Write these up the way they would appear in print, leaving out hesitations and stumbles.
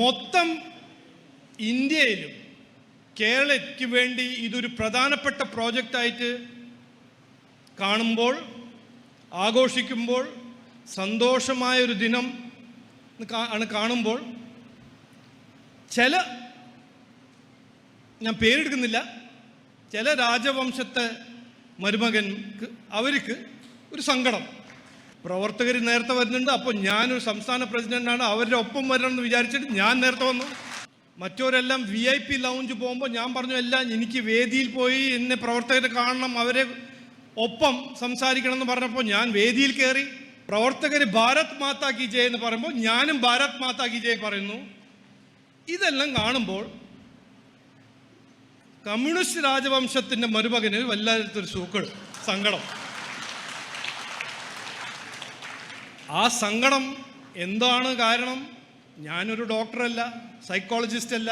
മൊത്തം ഇന്ത്യയിലും കേരളയ്ക്ക് വേണ്ടി ഇതൊരു പ്രധാനപ്പെട്ട പ്രോജക്റ്റായിട്ട് കാണുമ്പോൾ, ആഘോഷിക്കുമ്പോൾ, സന്തോഷമായൊരു ദിനം ആണ് കാണുമ്പോൾ, ഞാൻ പേരെടുക്കുന്നില്ല, ചില രാജവംശത്തെ മരുമകൻക്ക് അവർക്ക് ഒരു സങ്കടം. പ്രവർത്തകർ നേരത്തെ വരുന്നുണ്ട്, അപ്പോൾ ഞാനൊരു സംസ്ഥാന പ്രസിഡൻ്റാണ്, അവരുടെ ഒപ്പം വരണമെന്ന് വിചാരിച്ചിട്ട് ഞാൻ നേരത്തെ വന്നു. മറ്റവരെല്ലാം VIP ലൗഞ്ച് പോകുമ്പോൾ ഞാൻ പറഞ്ഞു, എല്ലാം എനിക്ക് വേദിയിൽ പോയി എന്നെ പ്രവർത്തകരെ കാണണം, അവരെ ഒപ്പം സംസാരിക്കണം എന്ന് പറഞ്ഞപ്പോൾ ഞാൻ വേദിയിൽ കയറി. പ്രവർത്തകർ ഭാരത് മാതാ കി ജയ് എന്ന് പറയുമ്പോൾ ഞാനും ഭാരത് മാതാ കി ജയ് പറയുന്നു. ഇതെല്ലാം കാണുമ്പോൾ കമ്മ്യൂണിസ്റ്റ് രാജവംശത്തിൻ്റെ മരുമകന് വല്ലാത്തൊരു സങ്കടം. ആ സങ്കടം എന്താണ് കാരണം? ഞാനൊരു ഡോക്ടറല്ല, സൈക്കോളജിസ്റ്റ് അല്ല.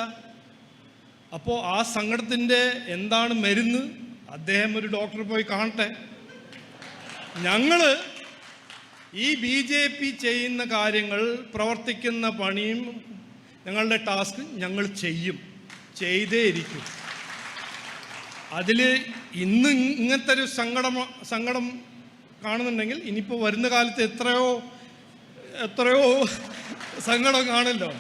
അപ്പോൾ ആ സങ്കടത്തിൻ്റെ എന്താണ് മരുന്ന്? അദ്ദേഹം ഒരു ഡോക്ടറെ പോയി കാണട്ടെ. ഞങ്ങൾ ഈ BJP ചെയ്യുന്ന കാര്യങ്ങൾ, പ്രവർത്തിക്കുന്ന പണിയും, ഞങ്ങളുടെ ടാസ്ക് ഞങ്ങൾ ചെയ്തേ ഇരിക്കും. അതിൽ ഇന്ന് ഇങ്ങനത്തെ ഒരു സങ്കടം കാണുന്നുണ്ടെങ്കിൽ ഇനിയിപ്പോൾ വരുന്ന കാലത്ത് എത്രയോ സങ്കടം കാണുമല്ലോ.